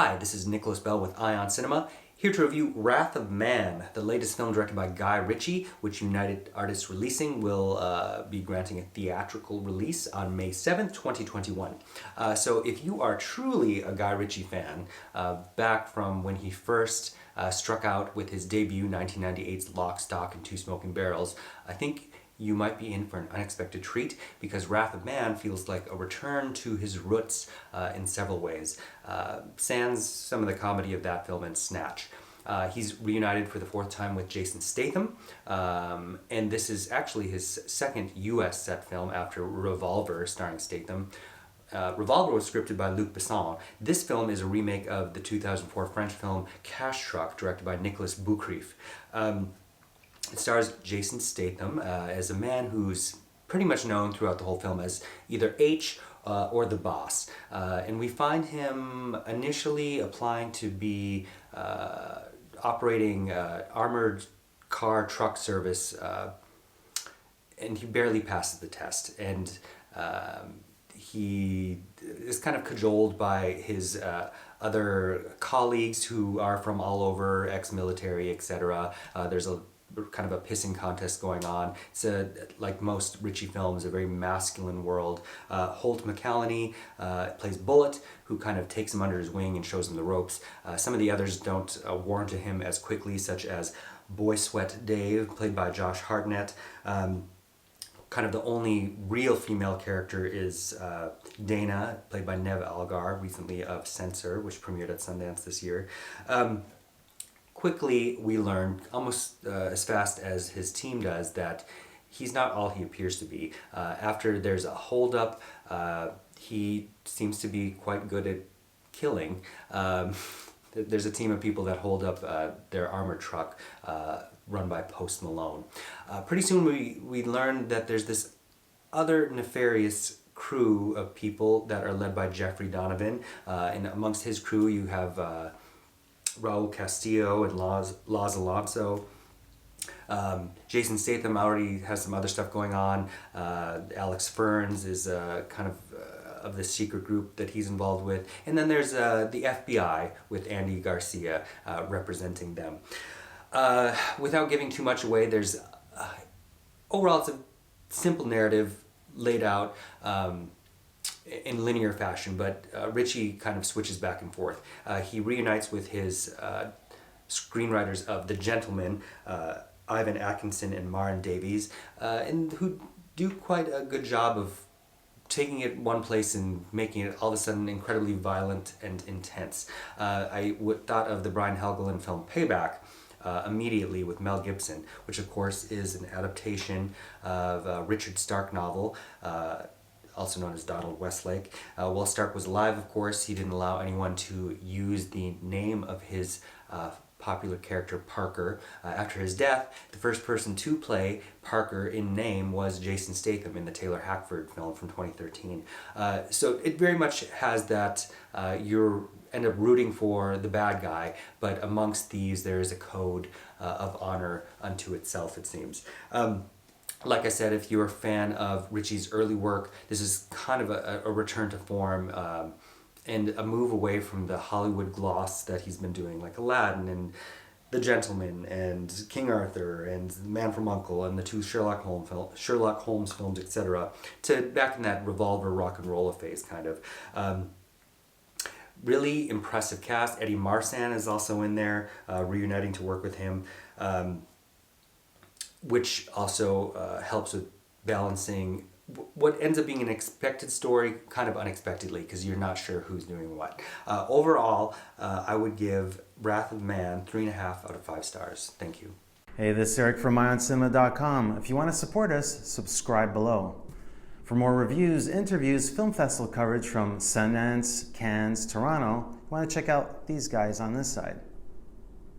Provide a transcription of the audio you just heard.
Hi, this is Nicholas Bell with Ion Cinema, here to review Wrath of Man, the latest film directed by Guy Ritchie, which United Artists Releasing will be granting a theatrical release on May 7th, 2021. So if you are truly a Guy Ritchie fan, back from when he first struck out with his debut 1998's Lock, Stock, and Two Smoking Barrels, I think you might be in for an unexpected treat because Wrath of Man feels like a return to his roots in several ways. Sans some of the comedy of that film and Snatch. He's reunited for the fourth time with Jason Statham, and this is actually his second US set film after Revolver starring Statham. Revolver was scripted by Luc Besson. This film is a remake of the 2004 French film Cash Truck, directed by Nicolas Boukrieff. It stars Jason Statham as a man who's pretty much known throughout the whole film as either H or the boss. And we find him initially applying to be operating armored car truck service, and he barely passes the test. And he is kind of cajoled by his other colleagues who are from all over, ex-military, etc. There's a kind of a pissing contest going on. It's like most Ritchie films, a very masculine world. Holt McCallany plays Bullet, who kind of takes him under his wing and shows him the ropes. Some of the others don't warm to him as quickly, such as Boy Sweat Dave, played by Josh Hartnett. Kind of the only real female character is Dana, played by Nev Algar, recently of Censor, which premiered at Sundance this year. Quickly, we learn, almost as fast as his team does, that he's not all he appears to be. After there's a holdup, he seems to be quite good at killing. There's a team of people that hold up their armored truck run by Post Malone. Pretty soon we learn that there's this other nefarious crew of people that are led by Jeffrey Donovan. And amongst his crew you have Raúl Castillo and Alonzo. Jason Statham already has some other stuff going on. Alex Ferns is kind of the secret group that he's involved with. And then there's the FBI with Andy Garcia representing them. Without giving too much away, there's overall it's a simple narrative laid out in linear fashion, but Ritchie kind of switches back and forth. He reunites with his screenwriters of The Gentleman, Ivan Atkinson and Marn Davies, and who do quite a good job of taking it one place and making it all of a sudden incredibly violent and intense. I thought of the Brian Helgeland film Payback immediately with Mel Gibson, which of course is an adaptation of a Richard Stark novel, also known as Donald Westlake. While Stark was alive, of course, he didn't allow anyone to use the name of his popular character Parker. After his death, the first person to play Parker in name was Jason Statham in the Taylor Hackford film from 2013. So it very much has that you end up rooting for the bad guy, but amongst these there is a code of honor unto itself, it seems. Like I said, if you're a fan of Ritchie's early work, this is kind of a return to form and a move away from the Hollywood gloss that he's been doing, like Aladdin and The Gentleman and King Arthur and Man from U.N.C.L.E. and the two Sherlock Holmes films, etc., to back in that Revolver rock and roll phase, kind of. Really impressive cast. Eddie Marsan is also in there, reuniting to work with him. Which also helps with balancing what ends up being an expected story kind of unexpectedly, because you're not sure who's doing what. Overall, I would give Wrath of Man 3.5 out of 5 stars. Thank you. Hey, this is Eric from IONCINEMA.com. If you want to support us, subscribe below. For more reviews, interviews, film festival coverage from Sundance, Cannes, Toronto, you want to check out these guys on this side.